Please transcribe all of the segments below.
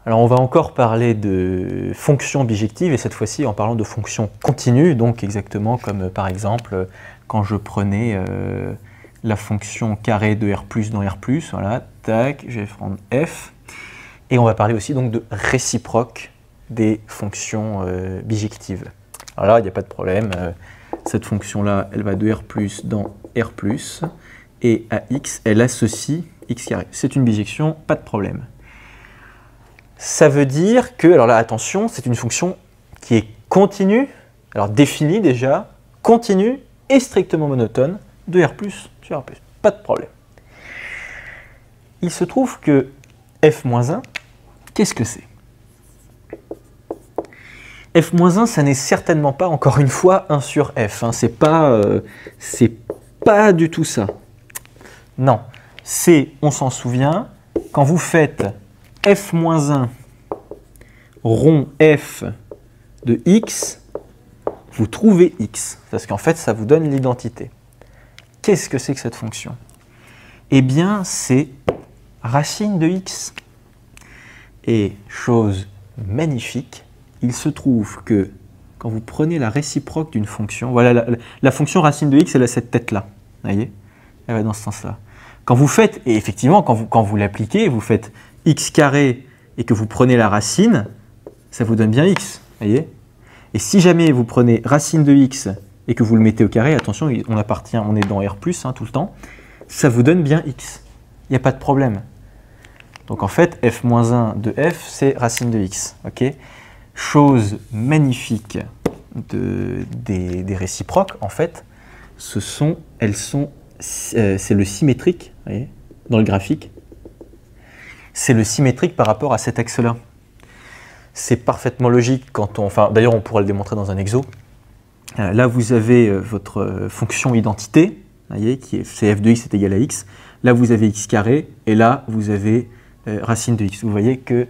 Alors on va encore parler de fonctions bijectives et cette fois-ci en parlant de fonctions continues, donc exactement comme par exemple quand je prenais la fonction carré de R+ dans R+, voilà, tac, je vais prendre f, et on va parler aussi donc de réciproque des fonctions bijectives. Alors là, il n'y a pas de problème, cette fonction-là, elle va de R+ dans R+, et à x, elle associe x carré. C'est une bijection, pas de problème. Ça veut dire que, alors là, attention, c'est une fonction qui est continue, alors définie déjà, continue et strictement monotone de R+ sur R+. Pas de problème. Il se trouve que f-1, qu'est-ce que c'est? f-1, ça n'est certainement pas, encore une fois, 1 sur f. Hein. C'est pas du tout ça. Non, c'est, on s'en souvient, quand vous faites f-1 rond f de x, vous trouvez x, parce qu'en fait, ça vous donne l'identité. Qu'est-ce que c'est que cette fonction? Eh bien, c'est racine de x. Et chose magnifique, il se trouve que quand vous prenez la réciproque d'une fonction, voilà, la fonction racine de x, elle a cette tête-là, vous voyez? Elle va dans ce sens-là. Quand vous faites, et effectivement, quand vous l'appliquez, vous faites x carré et que vous prenez la racine, ça vous donne bien x, voyez? Et si jamais vous prenez racine de x et que vous le mettez au carré, attention, on est dans R+, hein, tout le temps, ça vous donne bien x. Il n'y a pas de problème. Donc en fait, f-1 de f, c'est racine de x. Okay, chose magnifique des réciproques, en fait, c'est le symétrique, vous voyez, dans le graphique. C'est le symétrique par rapport à cet axe-là. C'est parfaitement logique quand d'ailleurs on pourra le démontrer dans un exo. Là vous avez votre fonction identité, voyez, qui est f de x est égal à x. Là vous avez x carré et là vous avez racine de x. Vous voyez que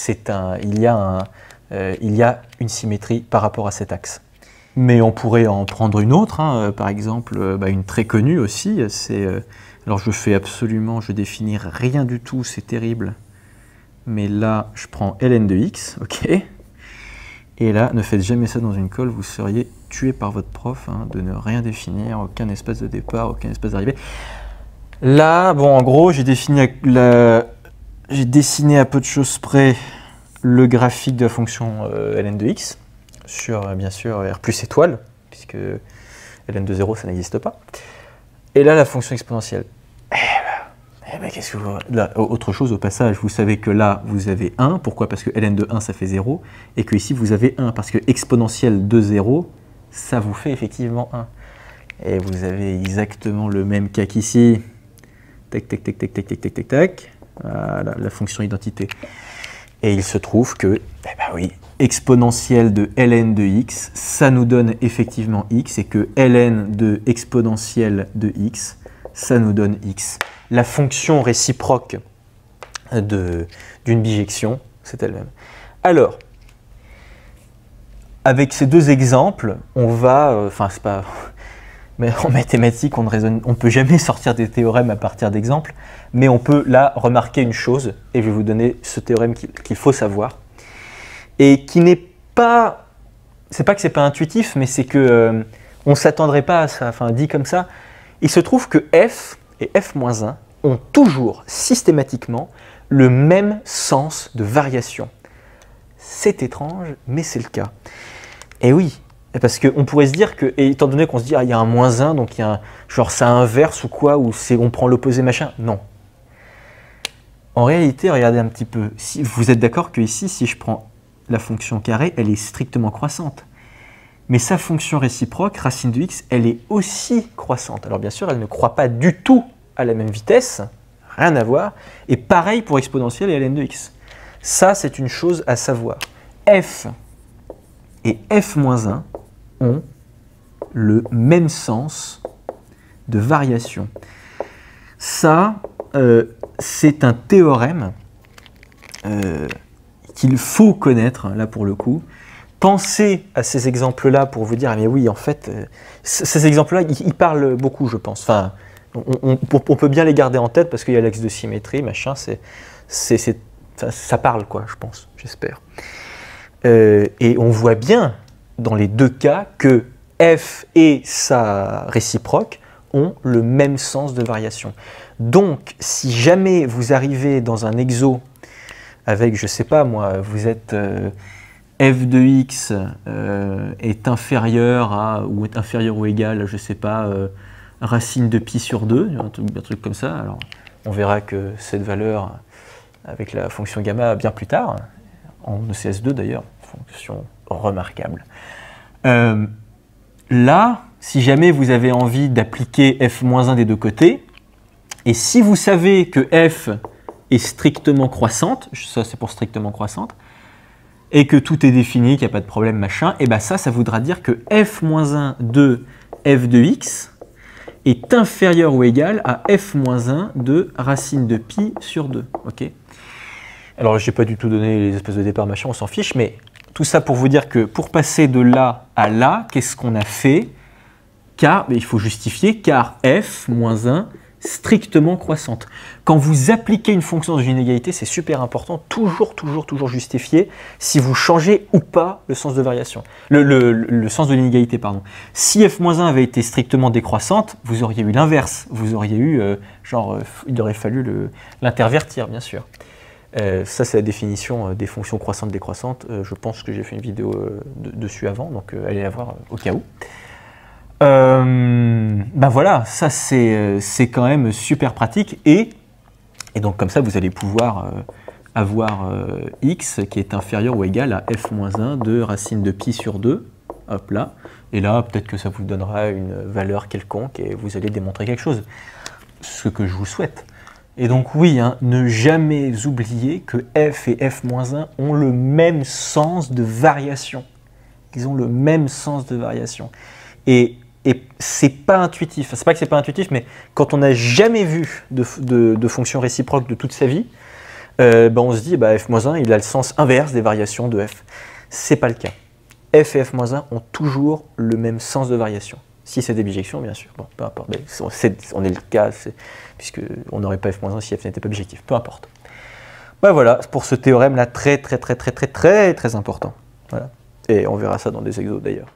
il y a une symétrie par rapport à cet axe. Mais on pourrait en prendre une autre, hein, par exemple une très connue aussi. Alors je définis rien du tout, c'est terrible. Mais là, je prends ln de x, ok. Et là, ne faites jamais ça dans une colle, vous seriez tué par votre prof, hein, de ne rien définir, aucun espace de départ, aucun espace d'arrivée. Là, bon, en gros, j'ai dessiné à peu de choses près le graphique de la fonction ln de x sur, bien sûr, R plus étoile, puisque ln de 0, ça n'existe pas. Et là, la fonction exponentielle. Qu'est-ce que là, autre chose au passage, vous savez que là, vous avez 1. Pourquoi? Parce que ln de 1, ça fait 0. Et que ici, vous avez 1. Parce que exponentielle de 0, ça vous fait effectivement 1. Et vous avez exactement le même cas qu'ici. Tac, tac, tac, tac, tac, tac, tac, tac, tac. Voilà, la fonction identité. Et il se trouve que, oui, exponentielle de ln de x, ça nous donne effectivement x. Et que ln de exponentielle de x, ça nous donne x. La fonction réciproque d'une bijection, c'est elle-même. Alors, avec ces deux exemples, on va, c'est pas, mais en mathématiques, on ne peut jamais sortir des théorèmes à partir d'exemples, mais on peut là remarquer une chose, et je vais vous donner ce théorème qu'il faut savoir, et qui n'est pas, c'est pas que c'est pas intuitif, mais c'est que on ne s'attendrait pas à ça, dit comme ça. Il se trouve que f et f-1 ont toujours systématiquement le même sens de variation. C'est étrange, mais c'est le cas. Et oui, parce qu'on pourrait se dire que, et étant donné qu'on se dit, il y a un -1, donc il y a genre ça inverse ou quoi, ou on prend l'opposé machin. Non. En réalité, regardez un petit peu. Si, vous êtes d'accord que ici, si je prends la fonction carré, elle est strictement croissante. Mais sa fonction réciproque, racine de x, elle est aussi croissante. Alors bien sûr, elle ne croît pas du tout à la même vitesse, rien à voir. Et pareil pour exponentielle et ln de x. Ça, c'est une chose à savoir. F et f-1 ont le même sens de variation. Ça, c'est un théorème qu'il faut connaître, là pour le coup. Pensez à ces exemples-là pour vous dire, ah mais oui, en fait, ces exemples-là, ils parlent beaucoup, je pense. On peut bien les garder en tête parce qu'il y a l'axe de symétrie, machin, ça parle, quoi, je pense, j'espère. Et on voit bien, dans les deux cas, que f et sa réciproque ont le même sens de variation. Donc, si jamais vous arrivez dans un exo avec, je sais pas moi, vous êtes f de x est inférieur à, ou est inférieur ou égal, je sais pas, racine de pi sur 2, un truc comme ça, alors on verra que cette valeur, avec la fonction gamma, bien plus tard, en ECS2 d'ailleurs, fonction remarquable. Là, si jamais vous avez envie d'appliquer f-1 des deux côtés, et si vous savez que f est strictement croissante, ça c'est pour strictement croissante, et que tout est défini, qu'il n'y a pas de problème, machin, et bien ça voudra dire que f-1 de f de x est inférieur ou égal à f-1 de racine de pi sur 2. Okay, alors, je n'ai pas du tout donné les espèces de départ, machin, on s'en fiche, mais tout ça pour vous dire que pour passer de là à là, qu'est-ce qu'on a fait? Car, il faut justifier, car f-1 strictement croissante. Quand vous appliquez une fonction dans une inégalité, c'est super important, toujours justifier si vous changez ou pas le sens de variation, le sens de l'inégalité, pardon. Si f-1 avait été strictement décroissante, vous auriez eu l'inverse, vous auriez eu, il aurait fallu l'intervertir, bien sûr. Ça, c'est la définition des fonctions croissantes-décroissantes. Je pense que j'ai fait une vidéo dessus avant, donc allez la voir au cas où. Ben voilà, ça c'est quand même super pratique. Et donc comme ça, vous allez pouvoir avoir x qui est inférieur ou égal à f-1 de racine de pi sur 2. Hop là. Et là, peut-être que ça vous donnera une valeur quelconque et vous allez démontrer quelque chose. Ce que je vous souhaite. Et donc oui, hein, ne jamais oublier que f et f-1 ont le même sens de variation. Ils ont le même sens de variation. Et c'est pas intuitif. C'est pas que c'est pas intuitif, mais quand on n'a jamais vu de fonction réciproque de toute sa vie, on se dit f-1 il a le sens inverse des variations de f. C'est pas le cas. F et f-1 ont toujours le même sens de variation. Si c'est des bijections, bien sûr. Bon, peu importe. On est le cas, puisqu'on n'aurait pas f-1 si f n'était pas bijectif. Peu importe. Voilà, pour ce théorème-là, très important. Voilà. Et on verra ça dans des exos d'ailleurs.